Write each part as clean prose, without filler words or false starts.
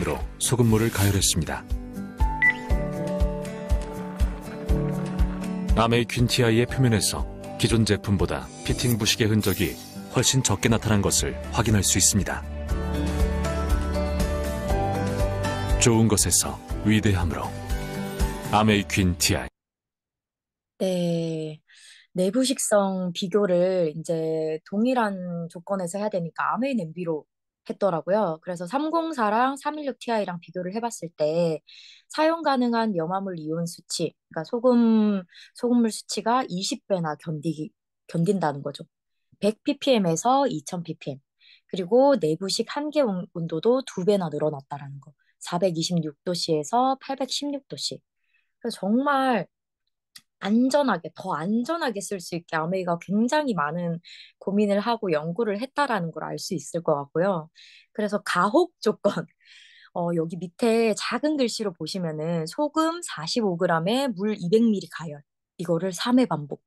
으로 소금물을 가열했습니다. 아메이 퀸티아이의 표면에서 기존 제품보다 피팅 부식의 흔적이 훨씬 적게 나타난 것을 확인할 수 있습니다. 좋은 것에서 위대함으로 아메이 퀸티아이. 네, 내부 식성 비교를 이제 동일한 조건에서 해야 되니까 아메이 냄비로 했더라고요. 그래서 304랑 316ti랑 비교를 해봤을 때 사용 가능한 염화물 이온 수치, 그러니까 소금물 수치가 20배나 견딘다는 거죠. 100ppm에서 2000ppm. 그리고 내부식 한계 온도도 2배나 늘어났다라는 거. 426도씨에서 816도씨. 그래서 정말 더 안전하게 쓸 수 있게 아메이가 굉장히 많은 고민을 하고 연구를 했다라는 걸 알 수 있을 것 같고요. 그래서 가혹 조건, 여기 밑에 작은 글씨로 보시면은 소금 45g에 물 200ml 가열. 이거를 3회 반복.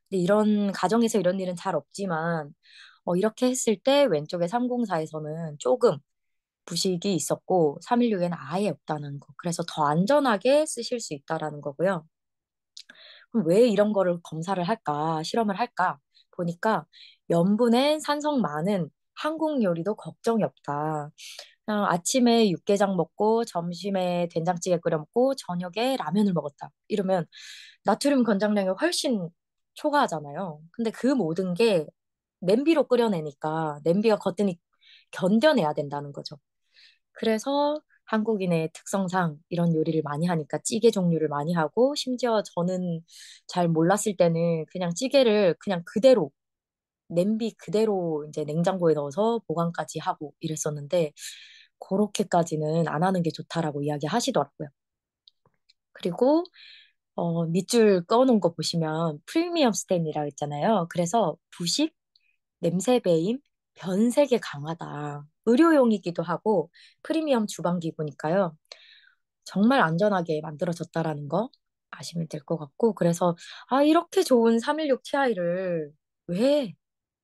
근데 이런 가정에서 이런 일은 잘 없지만, 이렇게 했을 때 왼쪽에 304에서는 조금 부식이 있었고, 316에는 아예 없다는 거. 그래서 더 안전하게 쓰실 수 있다라는 거고요. 그럼 왜 이런 거를 검사를 할까, 실험을 할까? 보니까 염분엔 산성 많은 한국 요리도 걱정이 없다. 그냥 아침에 육개장 먹고 점심에 된장찌개 끓여 먹고 저녁에 라면을 먹었다. 이러면 나트륨 권장량이 훨씬 초과하잖아요. 근데 그 모든 게 냄비로 끓여내니까 냄비가 거뜬히 견뎌내야 된다는 거죠. 그래서 한국인의 특성상 이런 요리를 많이 하니까 찌개 종류를 많이 하고 심지어 저는 잘 몰랐을 때는 그냥 찌개를 그냥 그대로 냄비 그대로 이제 냉장고에 넣어서 보관까지 하고 이랬었는데 그렇게까지는 안 하는 게 좋다라고 이야기하시더라고요. 그리고 밑줄 꺼놓은 거 보시면 프리미엄 스텐이라고 했잖아요. 그래서 부식, 냄새 배임, 변색에 강하다. 의료용이기도 하고 프리미엄 주방기구니까요. 정말 안전하게 만들어졌다라는 거 아시면 될 것 같고 그래서 이렇게 좋은 316ti를 왜,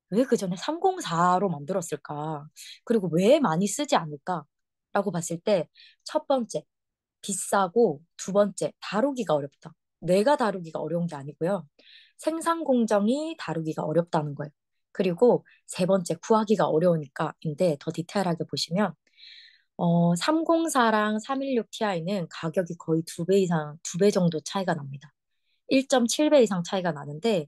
왜 그전에 304로 만들었을까? 그리고 왜 많이 쓰지 않을까? 라고 봤을 때 첫 번째, 비싸고 두 번째, 다루기가 어렵다. 내가 다루기가 어려운 게 아니고요. 생산 공정이 다루기가 어렵다는 거예요. 그리고 세 번째, 구하기가 어려우니까인데 더 디테일하게 보시면 304랑 316ti는 가격이 거의 두 배 이상, 두 배 정도 차이가 납니다. 1.7배 이상 차이가 나는데,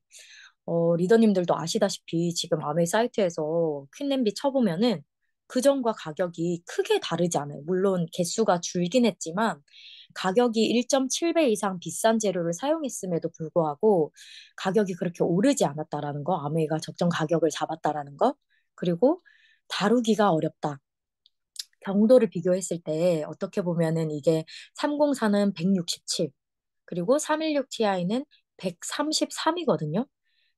리더님들도 아시다시피 지금 아메이 사이트에서 퀸냄비 쳐보면은 그전과 가격이 크게 다르지 않아요. 물론 개수가 줄긴 했지만 가격이 1.7배 이상 비싼 재료를 사용했음에도 불구하고 가격이 그렇게 오르지 않았다라는 거, 아메이가 적정 가격을 잡았다라는 거, 그리고 다루기가 어렵다. 경도를 비교했을 때 어떻게 보면은 이게 304는 167, 그리고 316ti는 133이거든요.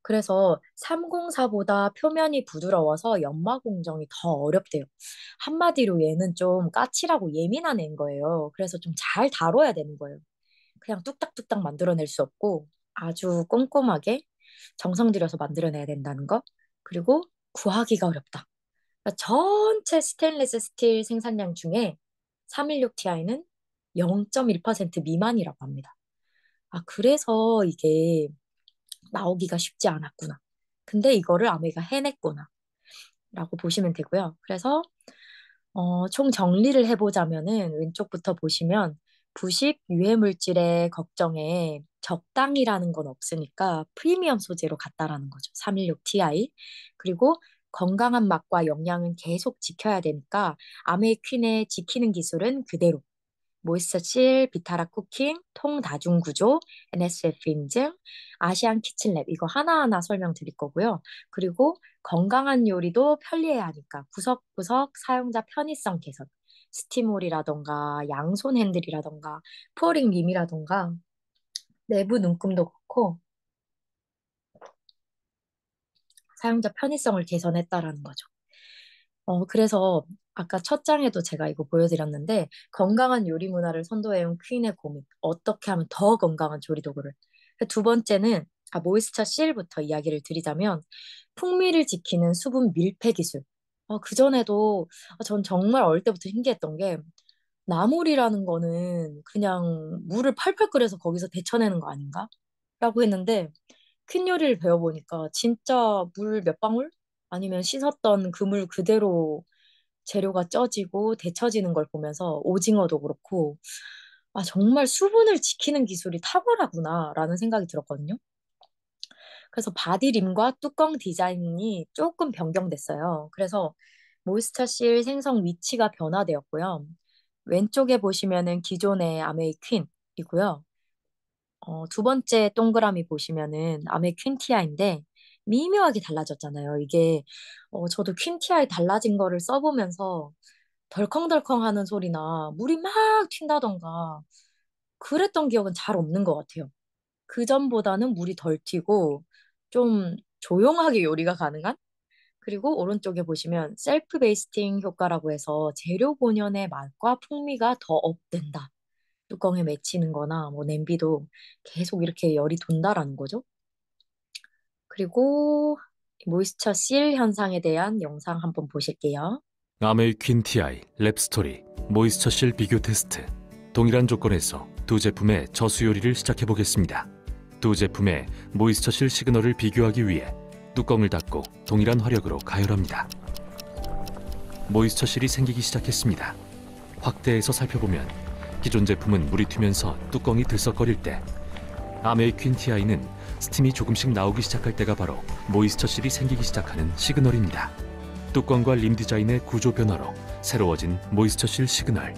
그래서 304보다 표면이 부드러워서 연마 공정이 더 어렵대요. 한마디로 얘는 좀 까칠하고 예민한 애인 거예요. 그래서 좀 잘 다뤄야 되는 거예요. 그냥 뚝딱뚝딱 만들어낼 수 없고 아주 꼼꼼하게 정성 들여서 만들어내야 된다는 거. 그리고 구하기가 어렵다. 그러니까 전체 스테인리스 스틸 생산량 중에 316ti는 0.1% 미만이라고 합니다. 그래서 이게 나오기가 쉽지 않았구나. 근데 이거를 아메가 해냈구나. 라고 보시면 되고요. 그래서 총 정리를 해보자면은 왼쪽부터 보시면 부식 유해 물질의 걱정에 적당이라는 건 없으니까 프리미엄 소재로 갔다라는 거죠. 316ti. 그리고 건강한 맛과 영양은 계속 지켜야 되니까 아메 퀸의 지키는 기술은 그대로 모이스처실, 비타라 쿠킹, 통 다중 구조, NSF 인증, 아시안 키친랩 이거 하나하나 설명드릴 거고요. 그리고 건강한 요리도 편리해야 하니까 구석구석 사용자 편의성 개선, 스티몰이라던가 양손 핸들이라던가 포링 림이라던가 내부 눈금도 그렇고 사용자 편의성을 개선했다라는 거죠. 그래서 아까 첫 장에도 제가 이거 보여드렸는데 건강한 요리 문화를 선도해온 퀸의 고민. 어떻게 하면 더 건강한 조리 도구를. 두 번째는 모이스처 실부터 이야기를 드리자면 풍미를 지키는 수분 밀폐 기술. 그전에도 전 정말 어릴 때부터 신기했던 게 나물이라는 거는 그냥 물을 팔팔 끓여서 거기서 데쳐내는 거 아닌가? 라고 했는데 퀸 요리를 배워보니까 진짜 물 몇 방울? 아니면 씻었던 그 물 그대로 재료가 쪄지고 데쳐지는 걸 보면서 오징어도 그렇고 아, 정말 수분을 지키는 기술이 탁월하구나 라는 생각이 들었거든요. 그래서 바디림과 뚜껑 디자인이 조금 변경됐어요. 그래서 모이스처실 생성 위치가 변화되었고요. 왼쪽에 보시면은 기존의 아메이 퀸이고요. 두 번째 동그라미 보시면은 아메 퀸티아인데 미묘하게 달라졌잖아요. 이게 저도 퀸티아에 달라진 거를 써보면서 덜컹덜컹 하는 소리나 물이 막 튄다던가 그랬던 기억은 잘 없는 것 같아요. 그전보다는 물이 덜 튀고 좀 조용하게 요리가 가능한? 그리고 오른쪽에 보시면 셀프 베이스팅 효과라고 해서 재료 본연의 맛과 풍미가 더 업된다. 뚜껑에 맺히는 거나 뭐 냄비도 계속 이렇게 열이 돈다라는 거죠. 그리고 모이스처 실 현상에 대한 영상 한번 보실게요. 아메이 퀸 TI, 랩스토리, 모이스처실 비교 테스트. 동일한 조건에서 두 제품의 저수 요리를 시작해 보겠습니다. 두 제품의 모이스처실 시그널을 비교하기 위해 뚜껑을 닫고 동일한 화력으로 가열합니다. 모이스처실이 생기기 시작했습니다. 확대해서 살펴보면 기존 제품은 물이 튀면서 뚜껑이 들썩거릴 때 아메이 퀸 TI는 스팀이 조금씩 나오기 시작할 때가 바로 모이스처실이 생기기 시작하는 시그널입니다. 뚜껑과 림 디자인의 구조 변화로 새로워진 모이스처실 시그널.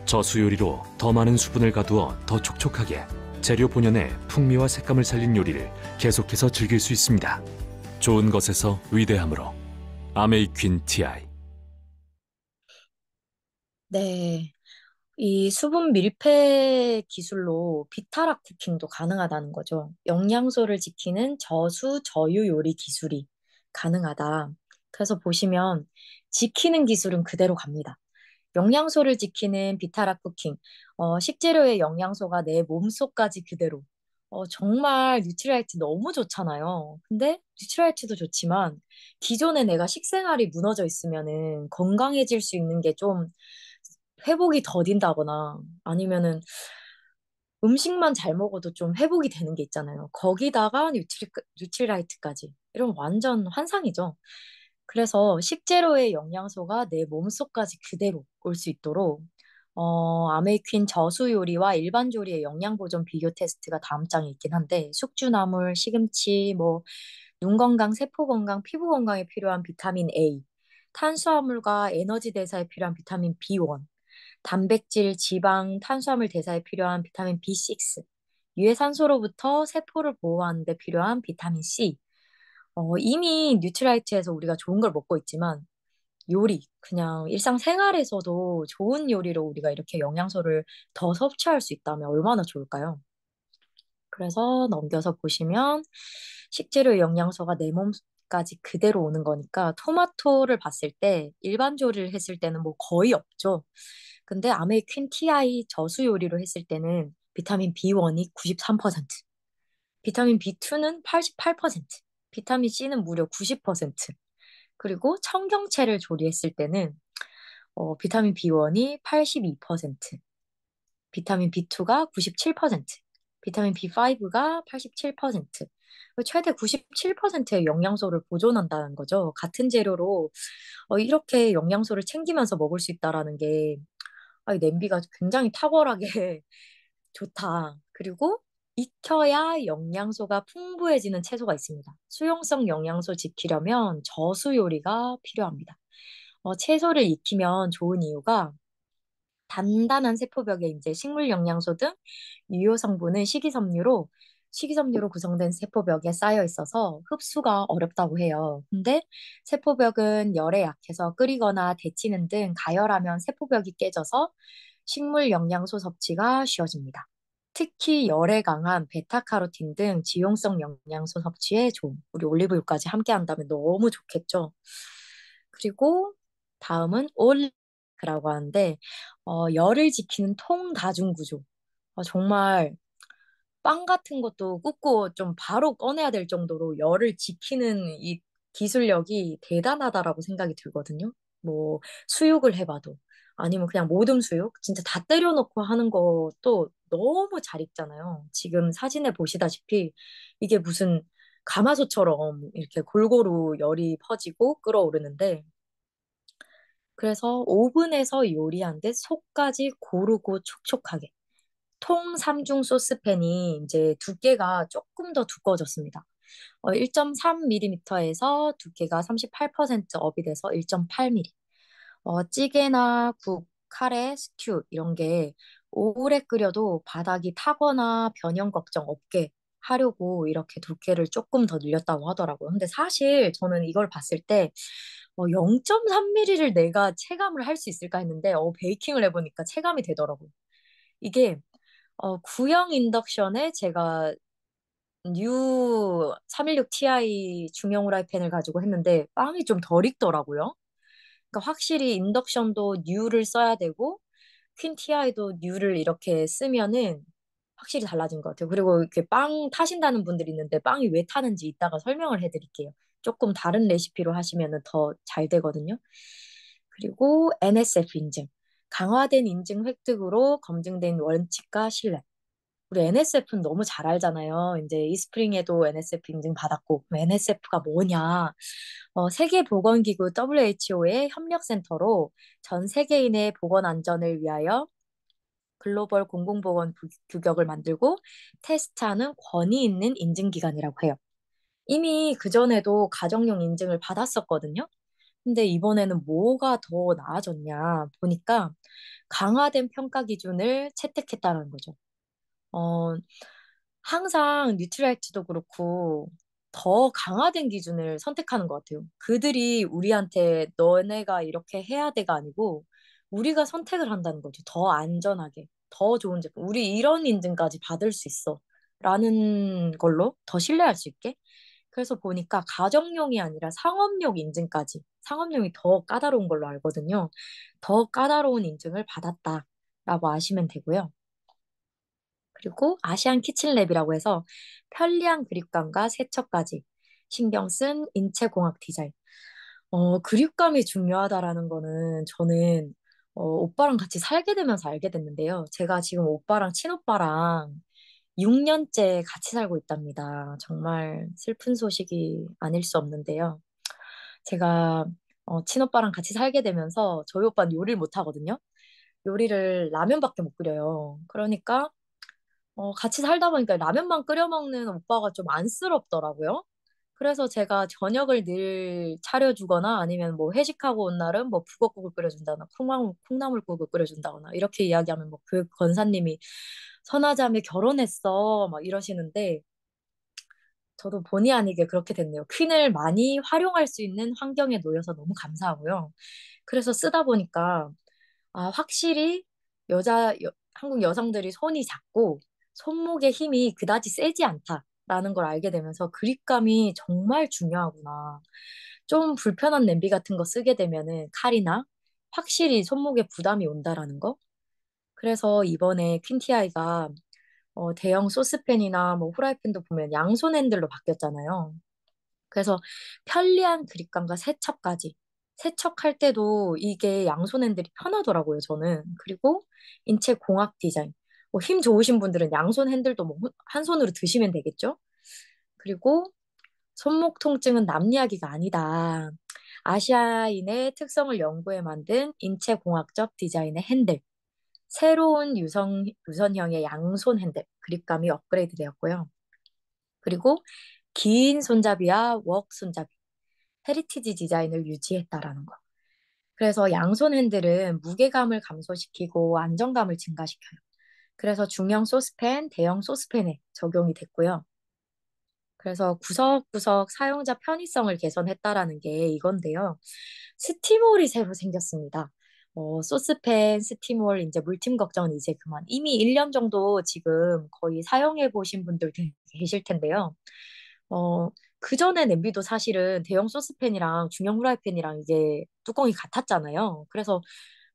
저수 요리로 더 많은 수분을 가두어 더 촉촉하게 재료 본연의 풍미와 색감을 살린 요리를 계속해서 즐길 수 있습니다. 좋은 것에서 위대함으로 아메이 퀸 TI. 네. 이 수분 밀폐 기술로 비타락 쿠킹도 가능하다는 거죠. 영양소를 지키는 저수 저유 요리 기술이 가능하다. 그래서 보시면 지키는 기술은 그대로 갑니다. 영양소를 지키는 비타락 쿠킹. 식재료의 영양소가 내 몸속까지 그대로. 정말 뉴트리라이트 너무 좋잖아요. 근데 뉴트리라이트도 좋지만 기존에 내가 식생활이 무너져 있으면은 건강해질 수 있는 게 좀 회복이 더딘다거나 아니면은 음식만 잘 먹어도 좀 회복이 되는 게 있잖아요. 거기다가 뉴트리라이트까지. 이러면 완전 환상이죠. 그래서 식재료의 영양소가 내 몸속까지 그대로 올 수 있도록 아메이퀸 저수 요리와 일반 조리의 영양 보존 비교 테스트가 다음 장에 있긴 한데 숙주나물, 시금치, 뭐 눈 건강, 세포 건강, 피부 건강에 필요한 비타민 A, 탄수화물과 에너지 대사에 필요한 비타민 B1, 단백질, 지방, 탄수화물 대사에 필요한 비타민 B6, 유해산소로부터 세포를 보호하는 데 필요한 비타민 C. 이미 뉴트라이트에서 우리가 좋은 걸 먹고 있지만 요리, 그냥 일상생활에서도 좋은 요리로 우리가 이렇게 영양소를 더 섭취할 수 있다면 얼마나 좋을까요? 그래서 넘겨서 보시면 식재료 영양소가 내 몸까지 그대로 오는 거니까 토마토를 봤을 때 일반 조리를 했을 때는 뭐 거의 없죠. 근데 아메이퀸 TI 저수 요리로 했을 때는 비타민 B1이 93%, 비타민 B2는 88%, 비타민 C는 무려 90%, 그리고 청경채를 조리했을 때는 비타민 B1이 82%, 비타민 B2가 97%, 비타민 B5가 87%, 최대 97%의 영양소를 보존한다는 거죠. 같은 재료로 이렇게 영양소를 챙기면서 먹을 수 있다라는 게 이 냄비가 굉장히 탁월하게 좋다. 그리고 익혀야 영양소가 풍부해지는 채소가 있습니다. 수용성 영양소 지키려면 저수 요리가 필요합니다. 채소를 익히면 좋은 이유가 단단한 세포벽에 이제 식물 영양소 등 유효 성분은 식이섬유로 구성된 세포벽에 쌓여 있어서 흡수가 어렵다고 해요. 근데 세포벽은 열에 약해서 끓이거나 데치는 등 가열하면 세포벽이 깨져서 식물 영양소 섭취가 쉬워집니다. 특히 열에 강한 베타카로틴 등 지용성 영양소 섭취에 좋은 우리 올리브유까지 함께 한다면 너무 좋겠죠. 그리고 다음은 올라고 하는데 열을 지키는 통다중 구조. 정말 빵 같은 것도 굽고 좀 바로 꺼내야 될 정도로 열을 지키는 이 기술력이 대단하다라고 생각이 들거든요. 뭐 수육을 해봐도. 아니면 그냥 모듬 수육 진짜 다 때려놓고 하는 것도 너무 잘 익잖아요. 지금 사진에 보시다시피 이게 무슨 가마솥처럼 이렇게 골고루 열이 퍼지고 끓어오르는데 그래서 오븐에서 요리한 듯 속까지 고르고 촉촉하게 통 3중 소스팬이 이제 두께가 조금 더 두꺼워졌습니다. 1.3mm에서 두께가 38% 업이 돼서 1.8mm. 찌개나 국, 카레, 스튜 이런 게 오래 끓여도 바닥이 타거나 변형 걱정 없게 하려고 이렇게 두께를 조금 더 늘렸다고 하더라고요. 근데 사실 저는 이걸 봤을 때 0.3mm를 내가 체감을 할 수 있을까 했는데 베이킹을 해보니까 체감이 되더라고요. 이게 구형 인덕션에 제가 뉴 316 Ti 중형 후라이팬을 가지고 했는데 빵이 좀 덜 익더라고요. 그러니까 확실히 인덕션도 뉴를 써야 되고 퀸티아이도 뉴를 이렇게 쓰면은 확실히 달라진 것 같아요. 그리고 이렇게 빵 타신다는 분들이 있는데 빵이 왜 타는지 이따가 설명을 해드릴게요. 조금 다른 레시피로 하시면은 더 잘 되거든요. 그리고 NSF 인증. 강화된 인증 획득으로 검증된 원칙과 신뢰. 우리 NSF는 너무 잘 알잖아요. 이제 이스프링에도 NSF 인증 받았고, NSF가 뭐냐? 세계보건기구 WHO의 협력센터로 전 세계인의 보건 안전을 위하여 글로벌 공공보건 규격을 만들고 테스트하는 권위 있는 인증기관이라고 해요. 이미 그전에도 가정용 인증을 받았었거든요. 근데 이번에는 뭐가 더 나아졌냐 보니까 강화된 평가 기준을 채택했다는 거죠. 어, 항상 뉴트리라이트도 그렇고 더 강화된 기준을 선택하는 것 같아요. 그들이 우리한테 너네가 이렇게 해야 돼가 아니고 우리가 선택을 한다는 거죠. 더 안전하게, 더 좋은 제품. 우리 이런 인증까지 받을 수 있어. 라는 걸로 더 신뢰할 수 있게. 그래서 보니까 가정용이 아니라 상업용 인증까지. 상업용이 더 까다로운 걸로 알거든요. 더 까다로운 인증을 받았다라고 아시면 되고요. 그리고 아시안 키친랩이라고 해서 편리한 그립감과 세척까지 신경 쓴 인체공학 디자인. 그립감이 중요하다라는 거는 저는 오빠랑 같이 살게 되면서 알게 됐는데요. 제가 지금 오빠랑 친오빠랑 6년째 같이 살고 있답니다. 정말 슬픈 소식이 아닐 수 없는데요. 제가 친오빠랑 같이 살게 되면서 저희 오빠는 요리를 못 하거든요. 요리를 라면밖에 못 끓여요. 그러니까 같이 살다 보니까 라면만 끓여 먹는 오빠가 좀 안쓰럽더라고요. 그래서 제가 저녁을 늘 차려주거나 아니면 뭐 회식하고 온 날은 뭐 북엇국을 끓여준다거나 콩나물국을 끓여준다거나 이렇게 이야기하면 뭐 그 권사님이 선하자매 결혼했어 막 이러시는데 저도 본의 아니게 그렇게 됐네요. 퀸을 많이 활용할 수 있는 환경에 놓여서 너무 감사하고요. 그래서 쓰다 보니까 확실히 한국 여성들이 손이 작고 손목의 힘이 그다지 세지 않다라는 걸 알게 되면서 그립감이 정말 중요하구나. 좀 불편한 냄비 같은 거 쓰게 되면은 칼이나 확실히 손목에 부담이 온다라는 거. 그래서 이번에 퀸티아이가 대형 소스팬이나 뭐 후라이팬도 보면 양손 핸들로 바뀌었잖아요. 그래서 편리한 그립감과 세척까지. 세척할 때도 이게 양손 핸들이 편하더라고요, 저는. 그리고 인체 공학 디자인. 힘 좋으신 분들은 양손 핸들도 뭐 한 손으로 드시면 되겠죠? 그리고 손목 통증은 남 이야기가 아니다. 아시아인의 특성을 연구해 만든 인체 공학적 디자인의 핸들. 새로운 유선형의 양손 핸들. 그립감이 업그레이드 되었고요. 그리고 긴 손잡이와 웍 손잡이. 헤리티지 디자인을 유지했다라는 거. 그래서 양손 핸들은 무게감을 감소시키고 안정감을 증가시켜요. 그래서 중형 소스팬, 대형 소스팬에 적용이 됐고요. 그래서 구석구석 사용자 편의성을 개선했다라는 게 이건데요. 스팀홀이 새로 생겼습니다. 소스팬, 스팀홀, 이제 물팀 걱정은 이제 그만. 이미 1년 정도 지금 거의 사용해 보신 분들 계실 텐데요. 어, 그 전에 냄비도 사실은 대형 소스팬이랑 중형 후라이팬이랑 이게 뚜껑이 같았잖아요. 그래서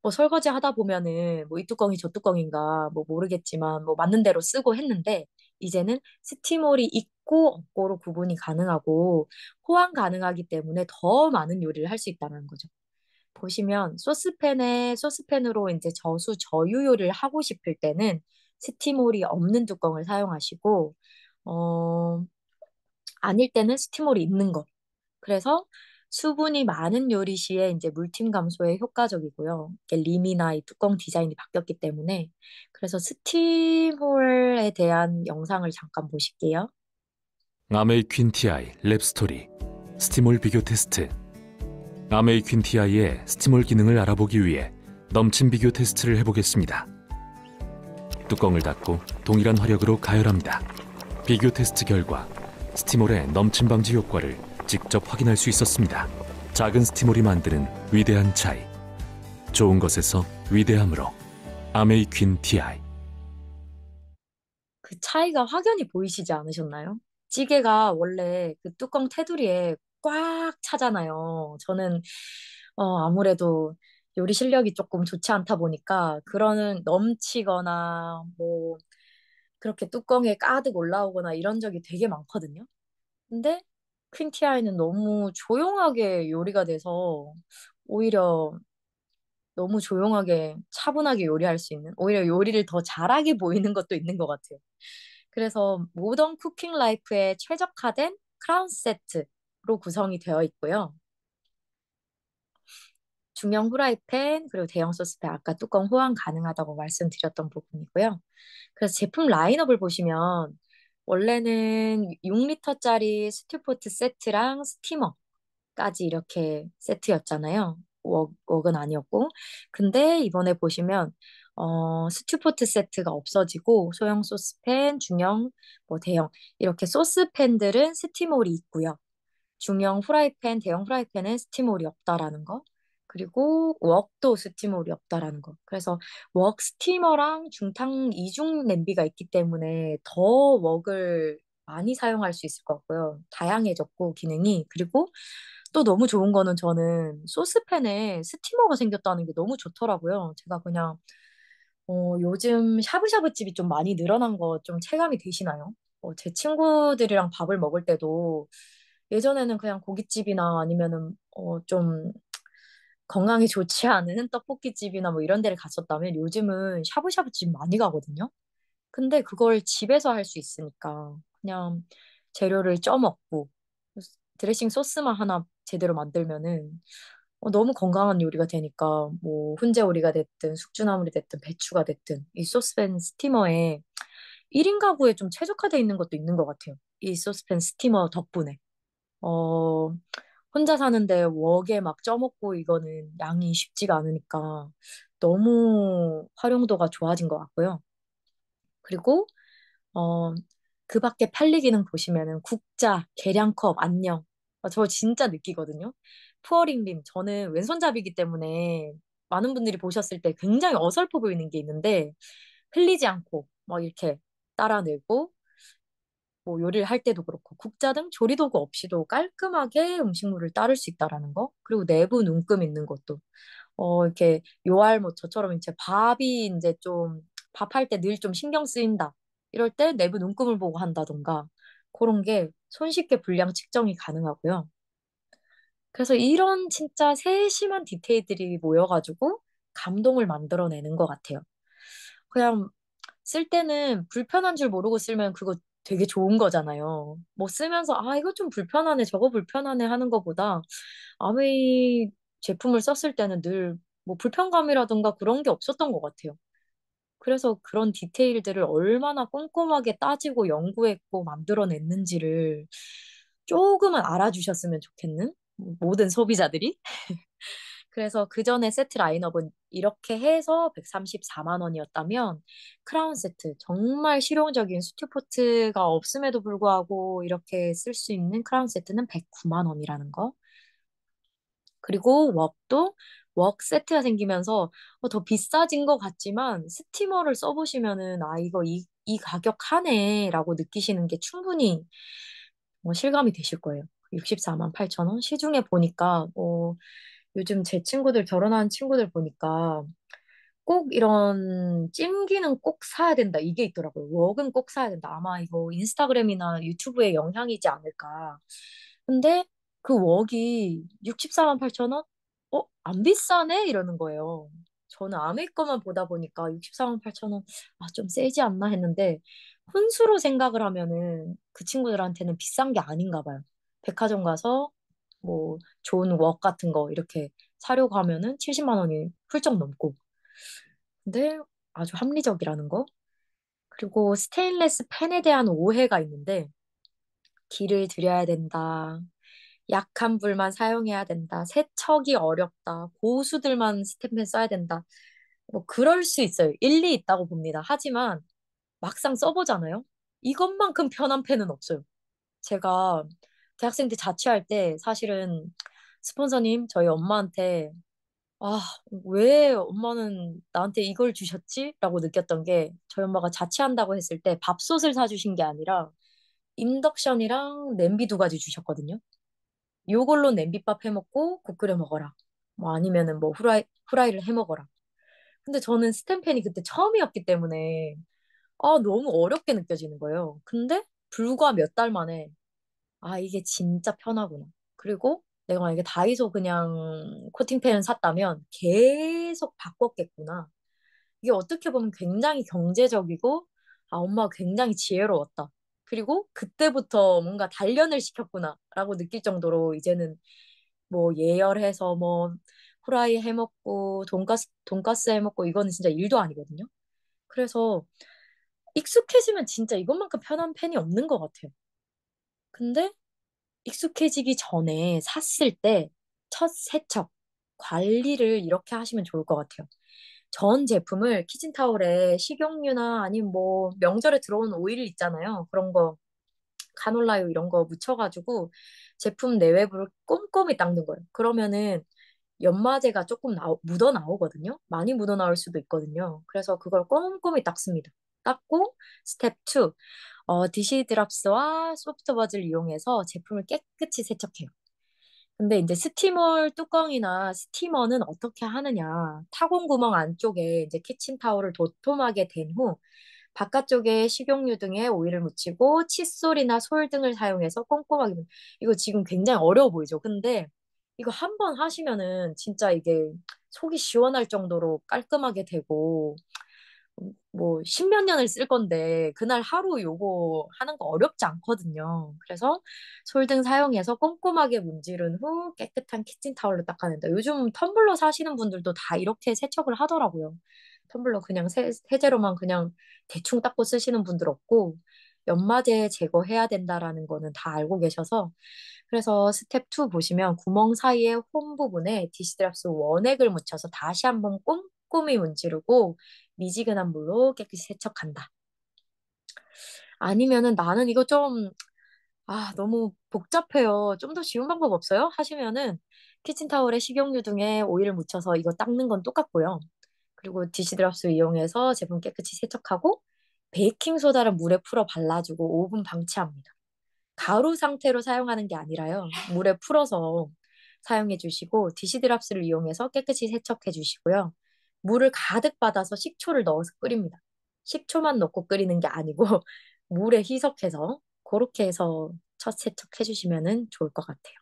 뭐 설거지 하다 보면은 뭐 이 뚜껑이 저 뚜껑인가 뭐 모르겠지만 뭐 맞는 대로 쓰고 했는데 이제는 스티몰이 있고 없고로 구분이 가능하고 호환 가능하기 때문에 더 많은 요리를 할 수 있다는 거죠. 보시면 소스팬으로 이제 저유요를 하고 싶을 때는 스티몰이 없는 뚜껑을 사용하시고, 어, 아닐 때는 스티몰이 있는 거. 그래서 수분이 많은 요리 시에 이제 물팀 감소에 효과적이고요. 이게 림이나 이 뚜껑 디자인이 바뀌었기 때문에. 그래서 스티몰에 대한 영상을 잠깐 보실게요. 아메이 퀸티아이 랩스토리 스티몰 비교 테스트. 아메이 퀸티아이의 스티몰 기능을 알아보기 위해 넘침 비교 테스트를 해보겠습니다. 뚜껑을 닫고 동일한 화력으로 가열합니다. 비교 테스트 결과 스티몰의 넘침 방지 효과를 직접 확인할 수 있었습니다. 작은 스티몰이 만드는 위대한 차이. 좋은 것에서 위대함으로 아메이 퀸티아이. 그 차이가 확연히 보이시지 않으셨나요? 찌개가 원래 그 뚜껑 테두리에 꽉 차잖아요. 저는 아무래도 요리 실력이 조금 좋지 않다 보니까 그런 넘치거나 뭐 그렇게 뚜껑에 가득 올라오거나 이런 적이 되게 많거든요. 근데 퀸티아이는 너무 조용하게 요리가 돼서 오히려 너무 조용하게 차분하게 요리할 수 있는 오히려 요리를 더 잘하게 보이는 것도 있는 것 같아요. 그래서 모던 쿠킹 라이프에 최적화된 크라운 세트로 구성이 되어 있고요. 중형 후라이팬 그리고 대형 소스팬 아까 뚜껑 호환 가능하다고 말씀드렸던 부분이고요. 그래서 제품 라인업을 보시면 원래는 6리터짜리 스튜포트 세트랑 스티머까지 이렇게 세트였잖아요. 웍은 아니었고. 근데 이번에 보시면 스튜포트 세트가 없어지고 소형 소스팬, 중형, 뭐 대형 이렇게 소스팬들은 스티몰이 있고요. 중형 후라이팬, 대형 후라이팬은 스티몰이 없다라는 거. 그리고 웍도 스티몰이 없다라는 거. 그래서 웍 스티머랑 중탕 이중 냄비가 있기 때문에 더 웍을 많이 사용할 수 있을 것 같고요. 다양해졌고 기능이. 그리고 또 너무 좋은 거는 저는 소스팬에 스티머가 생겼다는 게 너무 좋더라고요. 제가 그냥 요즘 샤브샤브 집이 좀 많이 늘어난 거 좀 체감이 되시나요? 제 친구들이랑 밥을 먹을 때도 예전에는 그냥 고깃집이나 아니면은 좀 건강에 좋지 않은 떡볶이집이나 뭐 이런 데를 갔었다면 요즘은 샤브샤브 집 많이 가거든요. 근데 그걸 집에서 할 수 있으니까 그냥 재료를 쪄먹고 드레싱 소스만 하나 제대로 만들면은 너무 건강한 요리가 되니까 뭐 훈제 요리가 됐든 숙주나물이 됐든 배추가 됐든 이 소스팬 스티머에 1인 가구에 좀 최적화되어 있는 것도 있는 것 같아요. 이 소스팬 스티머 덕분에. 어, 혼자 사는데 웍에 막 쪄먹고 이거는 양이 쉽지가 않으니까 너무 활용도가 좋아진 것 같고요. 그리고 어, 그 밖에 편리 기능 보시면은 국자, 계량컵, 안녕. 저 진짜 느끼거든요. 푸어링 림. 저는 왼손잡이기 때문에 많은 분들이 보셨을 때 굉장히 어설퍼 보이는 게 있는데 흘리지 않고 막 이렇게 따라내고 뭐 요리를 할 때도 그렇고 국자 등 조리도구 없이도 깔끔하게 음식물을 따를 수 있다라는 거. 그리고 내부 눈금 있는 것도 이렇게 요알 뭐 저처럼 이제 밥이 이제 좀 밥할 때 늘 좀 신경 쓰인다. 이럴 때 내부 눈금을 보고 한다던가 그런 게 손쉽게 분량 측정이 가능하고요. 그래서 이런 진짜 세심한 디테일들이 모여가지고 감동을 만들어내는 것 같아요. 그냥 쓸 때는 불편한 줄 모르고 쓰면 그거 되게 좋은 거잖아요. 뭐 쓰면서 아 이거 좀 불편하네 저거 불편하네 하는 것보다 아웨이 제품을 썼을 때는 늘 뭐 불편감이라든가 그런 게 없었던 것 같아요. 그래서 그런 디테일들을 얼마나 꼼꼼하게 따지고 연구했고 만들어냈는지를 조금은 알아주셨으면 좋겠는 모든 소비자들이. 그래서 그 전에 세트 라인업은 이렇게 해서 134만 원이었다면 크라운 세트 정말 실용적인 스튜포트가 없음에도 불구하고 이렇게 쓸 수 있는 크라운 세트는 109만 원이라는 거. 그리고 웍도 웍 세트가 생기면서 더 비싸진 것 같지만 스티머를 써보시면은 아 이거 이 가격 하네라고 느끼시는 게 충분히 실감이 되실 거예요. 64만 8천 원 시중에 보니까 요즘 제 친구들 결혼한 친구들 보니까 꼭 이런 찜기는 꼭 사야 된다 이게 있더라고요. 웍은 꼭 사야 된다. 아마 이거 인스타그램이나 유튜브의 영향이지 않을까. 근데 그 웍이 64만 8천 원? 안 비싸네? 이러는 거예요. 저는 아메 거만 보다 보니까 64만 8천 원, 좀 세지 않나 했는데, 혼수로 생각을 하면은 그 친구들한테는 비싼 게 아닌가 봐요. 백화점 가서 뭐 좋은 웍 같은 거 이렇게 사려고 하면은 70만 원이 훌쩍 넘고. 근데 아주 합리적이라는 거. 그리고 스테인레스 펜에 대한 오해가 있는데, 기를 들여야 된다. 약한 불만 사용해야 된다. 세척이 어렵다. 고수들만 스텐펜 써야 된다. 뭐 그럴 수 있어요. 일리 있다고 봅니다. 하지만 막상 써보잖아요. 이것만큼 편한 펜은 없어요. 제가 대학생 때 자취할 때 사실은 스폰서님 저희 엄마한테 아, 왜 엄마는 나한테 이걸 주셨지? 라고 느꼈던 게 저희 엄마가 자취한다고 했을 때 밥솥을 사주신 게 아니라 인덕션이랑 냄비 두 가지 주셨거든요. 요걸로 냄비밥 해 먹고 국 끓여 먹어라. 뭐 아니면은 뭐 후라이를 해 먹어라. 근데 저는 스텐펜이 그때 처음이었기 때문에 너무 어렵게 느껴지는 거예요. 근데 불과 몇 달 만에 이게 진짜 편하구나. 그리고 내가 만약에 다이소 그냥 코팅펜을 샀다면 계속 바꿨겠구나. 이게 어떻게 보면 굉장히 경제적이고, 엄마가 굉장히 지혜로웠다. 그리고 그때부터 뭔가 단련을 시켰구나라고 느낄 정도로 이제는 뭐 예열해서 뭐 후라이 해먹고 돈가스 해먹고 이거는 진짜 일도 아니거든요. 그래서 익숙해지면 진짜 이것만큼 편한 펜이 없는 것 같아요. 근데 익숙해지기 전에 샀을 때 첫 세척, 관리를 이렇게 하시면 좋을 것 같아요. 전 제품을 키친타올에 식용유나 아니면 뭐 명절에 들어온 오일 있잖아요. 그런 거 카놀라유 이런 거 묻혀가지고 제품 내외부를 꼼꼼히 닦는 거예요. 그러면은 연마제가 조금 묻어 나오거든요. 많이 묻어 나올 수도 있거든요. 그래서 그걸 꼼꼼히 닦습니다. 닦고 스텝 2, 디시드랍스와 소프트버즈를 이용해서 제품을 깨끗이 세척해요. 근데 이제 스티머 뚜껑이나 스티머는 어떻게 하느냐. 타공 구멍 안쪽에 이제 키친타올을 도톰하게 댄 후 바깥쪽에 식용유 등의 오일을 묻히고 칫솔이나 솔 등을 사용해서 꼼꼼하게 이거 지금 굉장히 어려워 보이죠? 근데 이거 한 번 하시면은 진짜 이게 속이 시원할 정도로 깔끔하게 되고 뭐 십몇 년을 쓸 건데 그날 하루 요거 하는 거 어렵지 않거든요. 그래서 솔등 사용해서 꼼꼼하게 문지른 후 깨끗한 키친타올로 닦아낸다. 요즘 텀블러 사시는 분들도 다 이렇게 세척을 하더라고요. 텀블러 그냥 세제로만 그냥 대충 닦고 쓰시는 분들 없고 연마제 제거해야 된다라는 거는 다 알고 계셔서 그래서 스텝 2 보시면 구멍 사이에 홈 부분에 디시드랍스 원액을 묻혀서 다시 한번 꼼꼼히 문지르고 미지근한 물로 깨끗이 세척한다. 아니면은 나는 이거 좀, 너무 복잡해요. 좀 더 쉬운 방법 없어요? 하시면은 키친타올에 식용유 등의 오일을 묻혀서 이거 닦는 건 똑같고요. 그리고 디시드랍스 이용해서 제품 깨끗이 세척하고 베이킹소다를 물에 풀어 발라주고 5분 방치합니다. 가루 상태로 사용하는 게 아니라요. 물에 풀어서 사용해 주시고 디시드랍스를 이용해서 깨끗이 세척해 주시고요. 물을 가득 받아서 식초를 넣어서 끓입니다. 식초만 넣고 끓이는 게 아니고 물에 희석해서 그렇게 해서 첫 세척해 주시면 좋을 것 같아요.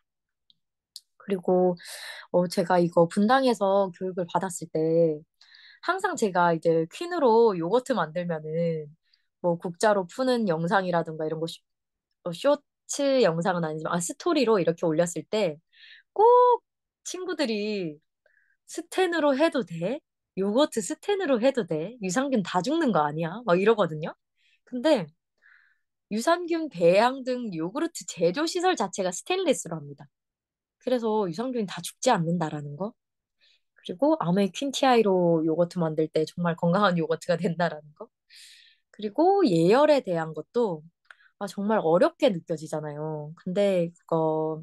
그리고 제가 이거 분당에서 교육을 받았을 때 항상 제가 이제 퀸으로 요거트 만들면은 뭐 국자로 푸는 영상이라든가 이런 거 쇼츠 영상은 아니지만 스토리로 이렇게 올렸을 때 꼭 친구들이 스텐으로 해도 돼? 요거트 스텐으로 해도 돼? 유산균 다 죽는 거 아니야? 막 이러거든요. 근데 유산균 배양 등 요구르트 제조 시설 자체가 스테인리스로 합니다. 그래서 유산균이 다 죽지 않는다라는 거. 그리고 아메 퀸티아이로 요거트 만들 때 정말 건강한 요거트가 된다라는 거. 그리고 예열에 대한 것도 정말 어렵게 느껴지잖아요. 근데 그거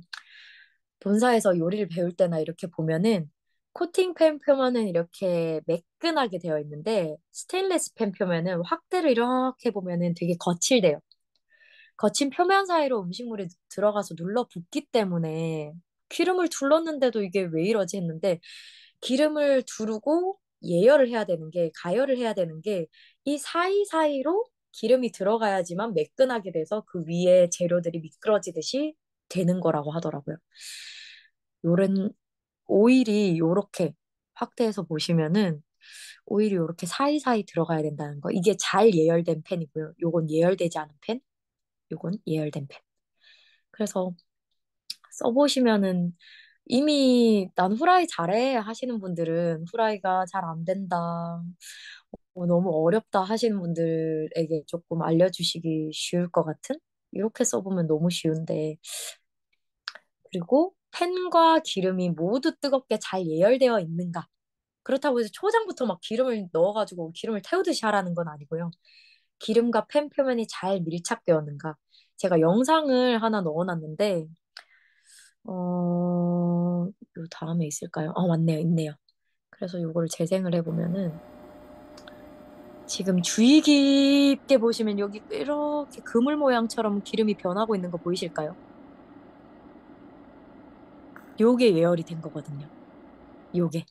본사에서 요리를 배울 때나 이렇게 보면은 코팅팬 표면은 이렇게 매끈하게 되어 있는데 스테인리스 팬 표면은 확대를 이렇게 보면은 되게 거칠대요. 거친 표면 사이로 음식물이 들어가서 눌러붙기 때문에 기름을 둘렀는데도 이게 왜 이러지 했는데 기름을 두르고 예열을 해야 되는 게 가열을 해야 되는 게 이 사이사이로 기름이 들어가야지만 매끈하게 돼서 그 위에 재료들이 미끄러지듯이 되는 거라고 하더라고요. 요런 오일이 요렇게 확대해서 보시면은 오일이 요렇게 사이사이 들어가야 된다는 거. 이게 잘 예열된 팬이고요. 요건 예열되지 않은 팬, 요건 예열된 팬. 그래서 써보시면은 이미 난 후라이 잘해 하시는 분들은 후라이가 잘 안 된다. 너무 어렵다 하시는 분들에게 조금 알려주시기 쉬울 것 같은? 이렇게 써보면 너무 쉬운데. 그리고 팬과 기름이 모두 뜨겁게 잘 예열되어 있는가? 그렇다고 해서 초장부터 막 기름을 넣어가지고 기름을 태우듯이 하라는 건 아니고요. 기름과 팬 표면이 잘 밀착되었는가? 제가 영상을 하나 넣어놨는데, 요 다음에 있을까요? 맞네요, 있네요. 그래서 요거를 재생을 해보면은, 지금 주의 깊게 보시면 여기 이렇게 그물 모양처럼 기름이 변하고 있는 거 보이실까요? 요게 예열이 된 거거든요. 요게.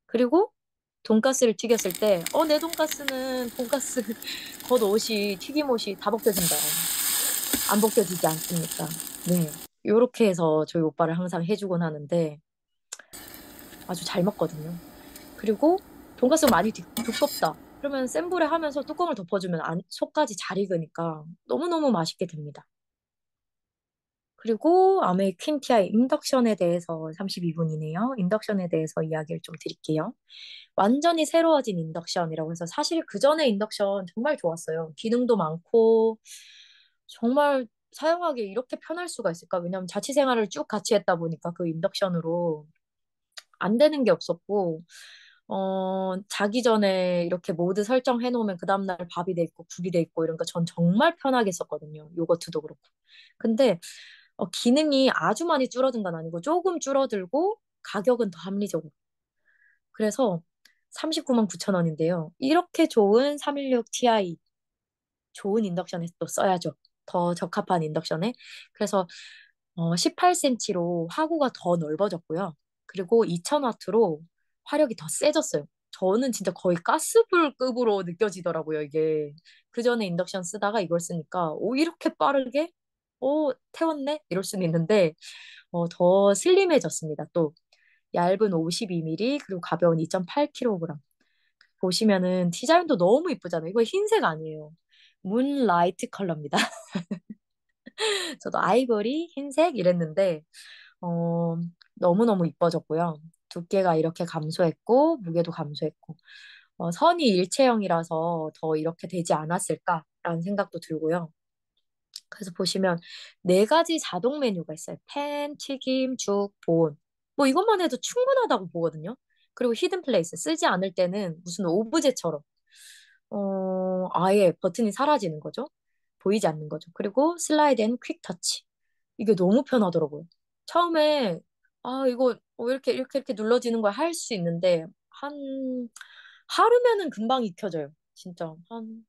그리고 돈가스를 튀겼을 때, 내 돈가스는 돈가스 겉옷이 튀김옷이 다 벗겨진다. 안 벗겨지지 않습니까? 네. 요렇게 해서 저희 오빠를 항상 해주곤 하는데 아주 잘 먹거든요. 그리고 돈가스가 많이 두껍다. 그러면 센 불에 하면서 뚜껑을 덮어주면 속까지 잘 익으니까 너무너무 맛있게 됩니다. 그리고 아메이 퀸티아의 인덕션에 대해서 32분이네요. 인덕션에 대해서 이야기를 좀 드릴게요. 완전히 새로워진 인덕션이라고 해서 사실 그 전에 인덕션 정말 좋았어요. 기능도 많고 정말 사용하기 이렇게 편할 수가 있을까? 왜냐면 자취 생활을 쭉 같이 했다 보니까 그 인덕션으로 안 되는 게 없었고 자기 전에 이렇게 모드 설정해 놓으면 그 다음날 밥이 돼 있고 국이 돼 있고 이러니까 전 정말 편하게 썼거든요. 요거트도 그렇고. 근데 기능이 아주 많이 줄어든 건 아니고 조금 줄어들고 가격은 더 합리적으로. 그래서 39만 9천 원인데요. 이렇게 좋은 316 Ti 좋은 인덕션에 또 써야죠. 더 적합한 인덕션에. 그래서 18cm로 화구가 더 넓어졌고요. 그리고 2000와트로 화력이 더 세졌어요. 저는 진짜 거의 가스불급으로 느껴지더라고요, 이게. 그 전에 인덕션 쓰다가 이걸 쓰니까, 이렇게 빠르게? 태웠네? 이럴 수는 있는데, 더 슬림해졌습니다, 또. 얇은 52mm, 그리고 가벼운 2.8kg. 보시면은 디자인도 너무 이쁘잖아요. 이거 흰색 아니에요. 문라이트 컬러입니다. 저도 아이보리, 흰색 이랬는데, 어, 너무너무 이뻐졌고요. 두께가 이렇게 감소했고, 무게도 감소했고, 선이 일체형이라서 더 이렇게 되지 않았을까라는 생각도 들고요. 그래서 보시면 네 가지 자동 메뉴가 있어요. 팬, 튀김, 죽, 보온. 뭐 이것만 해도 충분하다고 보거든요. 그리고 히든 플레이스 쓰지 않을 때는 무슨 오브제처럼 아예 버튼이 사라지는 거죠. 보이지 않는 거죠. 그리고 슬라이드 앤 퀵 터치. 이게 너무 편하더라고요. 처음에 이거 이렇게 눌러지는 걸 할 수 있는데 한 하루면은 금방 익혀져요. 진짜 한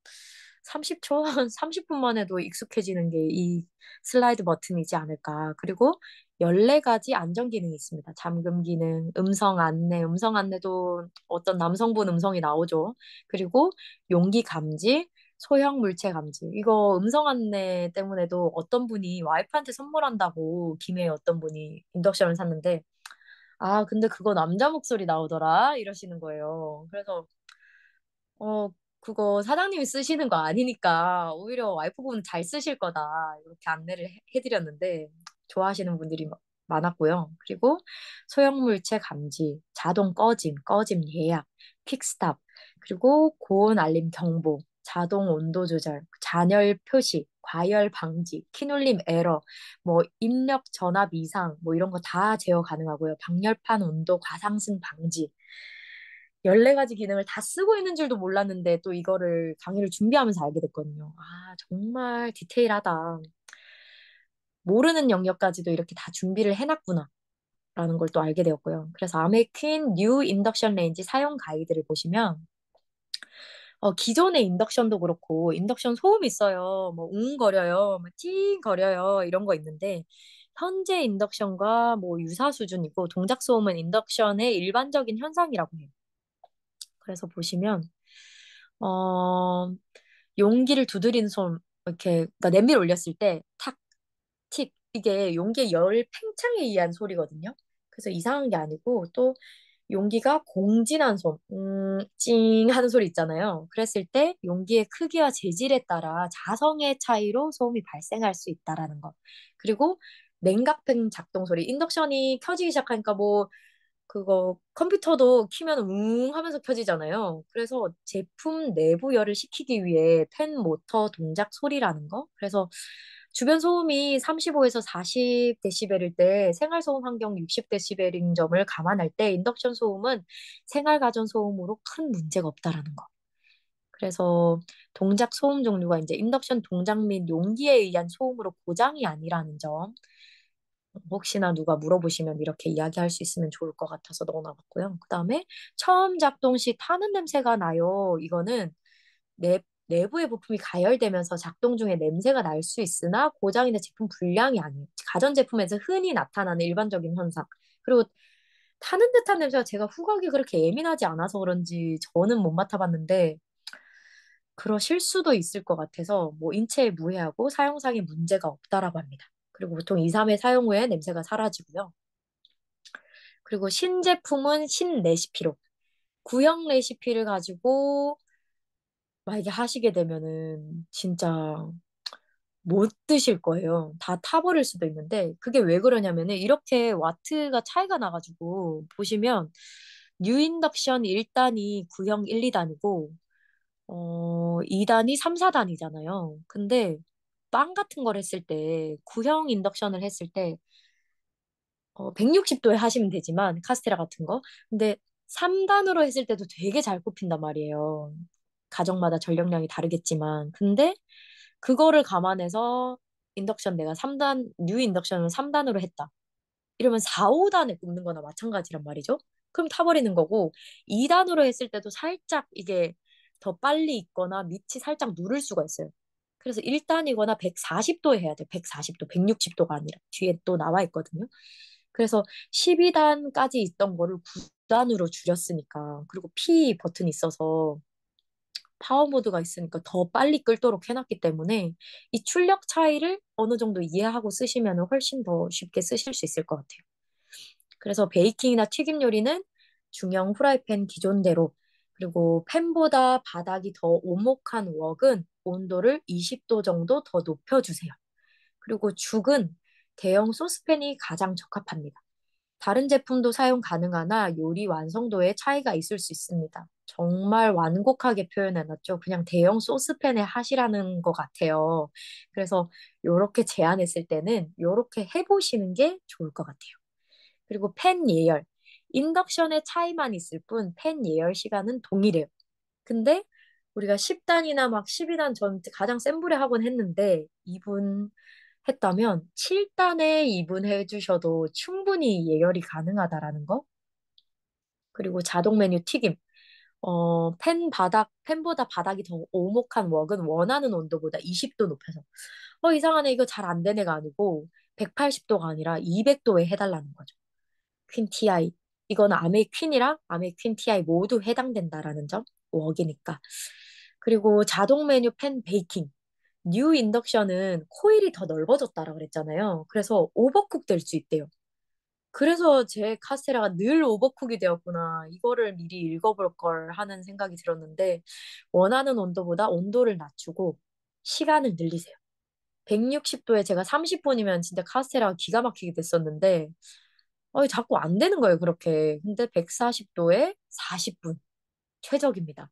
30초, 한 30분만 해도 익숙해지는 게 이 슬라이드 버튼이지 않을까. 그리고 14가지 안전 기능이 있습니다. 잠금 기능, 음성 안내도 어떤 남성분 음성이 나오죠. 그리고 용기 감지, 소형 물체 감지. 이거 음성 안내 때문에도 어떤 분이 와이프한테 선물한다고 김해에 어떤 분이 인덕션을 샀는데 근데 그거 남자 목소리 나오더라 이러시는 거예요. 그래서 어 그거 사장님이 쓰시는 거 아니니까 오히려 와이프분은 잘 쓰실 거다 이렇게 안내를 해드렸는데 좋아하시는 분들이 많았고요. 그리고 소형 물체 감지, 자동 꺼짐 예약, 퀵스탑, 그리고 고온 알림 경보, 자동 온도 조절, 잔열 표시, 과열 방지, 키눌림 에러, 뭐 입력 전압 이상, 뭐 이런 거 다 제어 가능하고요. 방열판 온도 과상승 방지. 14가지 기능을 다 쓰고 있는 줄도 몰랐는데 또 이거를 강의를 준비하면서 알게 됐거든요. 정말 디테일하다. 모르는 영역까지도 이렇게 다 준비를 해놨구나. 라는 걸 또 알게 되었고요. 그래서 아메퀸 뉴 인덕션 레인지 사용 가이드를 보시면 기존의 인덕션도 그렇고 인덕션 소음 있어요. 뭐 웅거려요. 뭐 찡거려요. 이런 거 있는데 현재 인덕션과 뭐 유사 수준이고 동작 소음은 인덕션의 일반적인 현상이라고 해요. 그래서 보시면 어, 용기를 두드리는 소음 이렇게 그러니까 냄비를 올렸을 때 탁, 틱 이게 용기의 열 팽창에 의한 소리거든요. 그래서 이상한 게 아니고 또 용기가 공진한 소음, 찡 하는 소리 있잖아요. 그랬을 때 용기의 크기와 재질에 따라 자성의 차이로 소음이 발생할 수 있다라는 거. 그리고 냉각팬 작동 소리, 인덕션이 켜지기 시작하니까 뭐 그거 컴퓨터도 키면 웅 하면서 켜지잖아요. 그래서 제품 내부 열을 식히기 위해 팬 모터 동작 소리라는 거. 그래서 주변 소음이 35에서 40데시벨일 때 생활 소음 환경 60데시벨인 점을 감안할 때 인덕션 소음은 생활 가전 소음으로 큰 문제가 없다라는 거. 그래서 동작 소음 종류가 이제 인덕션 동작 및 용기에 의한 소음으로 고장이 아니라는 점. 혹시나 누가 물어보시면 이렇게 이야기할 수 있으면 좋을 것 같아서 넣어놔봤고요. 그다음에 처음 작동 시 타는 냄새가 나요. 이거는 내부의 부품이 가열되면서 작동 중에 냄새가 날 수 있으나 고장이나 제품 불량이 아니에요. 가전제품에서 흔히 나타나는 일반적인 현상. 그리고 타는 듯한 냄새가 제가 후각이 그렇게 예민하지 않아서 그런지 저는 못 맡아봤는데 그러실 수도 있을 것 같아서 뭐 인체에 무해하고 사용상에 문제가 없다라고 합니다. 그리고 보통 2, 3회 사용 후에 냄새가 사라지고요. 그리고 신제품은 신레시피로 구형 레시피를 가지고 만약에 하시게 되면은 진짜 못 드실 거예요. 다 타버릴 수도 있는데 그게 왜 그러냐면은 이렇게 와트가 차이가 나가지고 보시면 뉴 인덕션 1단이 구형 1, 2단이고 2단이 3, 4단이잖아요. 근데 빵 같은 걸 했을 때 구형 인덕션을 했을 때 160도에 하시면 되지만 카스테라 같은 거. 근데 3단으로 했을 때도 되게 잘 굽힌단 말이에요. 가정마다 전력량이 다르겠지만. 근데 그거를 감안해서 인덕션 내가 3단, 뉴 인덕션을 3단으로 했다. 이러면 4, 5단에 굽는 거나 마찬가지란 말이죠. 그럼 타버리는 거고 2단으로 했을 때도 살짝 이게 더 빨리 익거나 밑이 살짝 누를 수가 있어요. 그래서 1단이거나 140도에 해야 돼. 140도, 160도가 아니라 뒤에 또 나와 있거든요. 그래서 12단까지 있던 거를 9단으로 줄였으니까 그리고 P 버튼이 있어서 파워 모드가 있으니까 더 빨리 끓도록 해놨기 때문에 이 출력 차이를 어느 정도 이해하고 쓰시면 훨씬 더 쉽게 쓰실 수 있을 것 같아요. 그래서 베이킹이나 튀김 요리는 중형 후라이팬 기존대로 그리고 팬보다 바닥이 더 오목한 웍은 온도를 20도 정도 더 높여주세요. 그리고 죽은 대형 소스팬이 가장 적합합니다. 다른 제품도 사용 가능하나 요리 완성도에 차이가 있을 수 있습니다. 정말 완곡하게 표현해놨죠. 그냥 대형 소스팬에 하시라는 것 같아요. 그래서 이렇게 제안했을 때는 이렇게 해보시는 게 좋을 것 같아요. 그리고 팬 예열. 인덕션의 차이만 있을 뿐 팬 예열 시간은 동일해요. 근데 우리가 10단이나 막 12단 전 가장 센 불에 하곤 했는데 이분 했다면 7단에 이분해 주셔도 충분히 예열이 가능하다라는 거. 그리고 자동 메뉴 튀김. 팬보다 바닥이 더 오목한 웍은 원하는 온도보다 20도 높여서. 이상하네. 이거 잘 안 되네가 아니고 180도가 아니라 200도에 해달라는 거죠. 퀸 TI. 이거는 아메이 퀸이랑 아메이 퀸 TI 모두 해당된다라는 점. 웍이니까. 그리고 자동 메뉴 팬 베이킹. 뉴 인덕션은 코일이 더 넓어졌다라 그랬잖아요. 그래서 오버쿡 될 수 있대요. 그래서 제 카스테라가 늘 오버쿡이 되었구나. 이거를 미리 읽어볼 걸 하는 생각이 들었는데, 원하는 온도보다 온도를 낮추고 시간을 늘리세요. 160도에 제가 30분이면 진짜 카스테라가 기가 막히게 됐었는데, 자꾸 안 되는 거예요, 그렇게. 근데 140도에 40분. 최적입니다.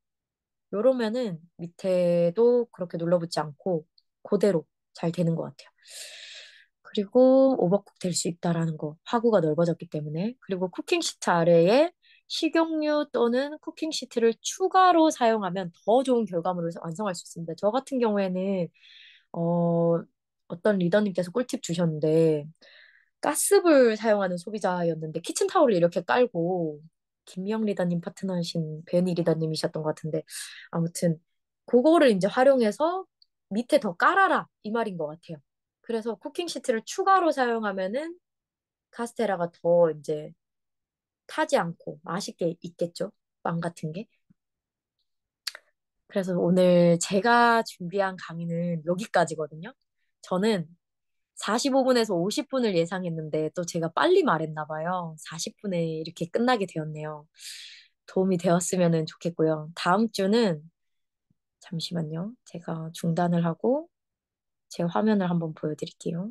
요러면은 밑에도 그렇게 눌러붙지 않고 그대로 잘 되는 것 같아요. 그리고 오버쿡 될 수 있다라는 거. 화구가 넓어졌기 때문에. 그리고 쿠킹 시트 아래에 식용유 또는 쿠킹 시트를 추가로 사용하면 더 좋은 결과물을 완성할 수 있습니다. 저 같은 경우에는 어, 어떤 리더님께서 꿀팁 주셨는데 가스불 사용하는 소비자였는데 키친타올을 이렇게 깔고 김영 리더님 파트너신 베니 리더님이셨던 것 같은데 아무튼 그거를 이제 활용해서 밑에 더 깔아라 이 말인 것 같아요. 그래서 쿠킹 시트를 추가로 사용하면은 카스테라가 더 이제 타지 않고 맛있게 있겠죠. 빵 같은 게. 그래서 오늘 제가 준비한 강의는 여기까지거든요. 저는 45분에서 50분을 예상했는데 또 제가 빨리 말했나 봐요. 40분에 이렇게 끝나게 되었네요. 도움이 되었으면 좋겠고요. 다음 주는 잠시만요. 제가 중단을 하고 제 화면을 한번 보여드릴게요.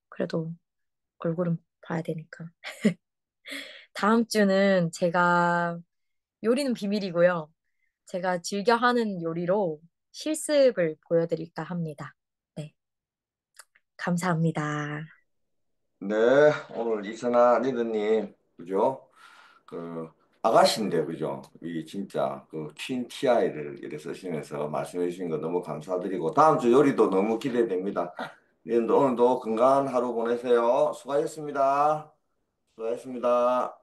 그래도 얼굴은 봐야 되니까. 다음 주는 제가 요리는 비밀이고요. 제가 즐겨 하는 요리로 실습을 보여드릴까 합니다. 네, 감사합니다. 네, 오늘 이선아 리더님, 그죠? 그 아가씨인데, 그죠? 이 진짜 그 퀸 TI를 이렇게 쓰시면서 말씀해 주신 거 너무 감사드리고 다음 주 요리도 너무 기대됩니다. 리더님도 오늘도 건강한 하루 보내세요. 수고하셨습니다. 수고하셨습니다.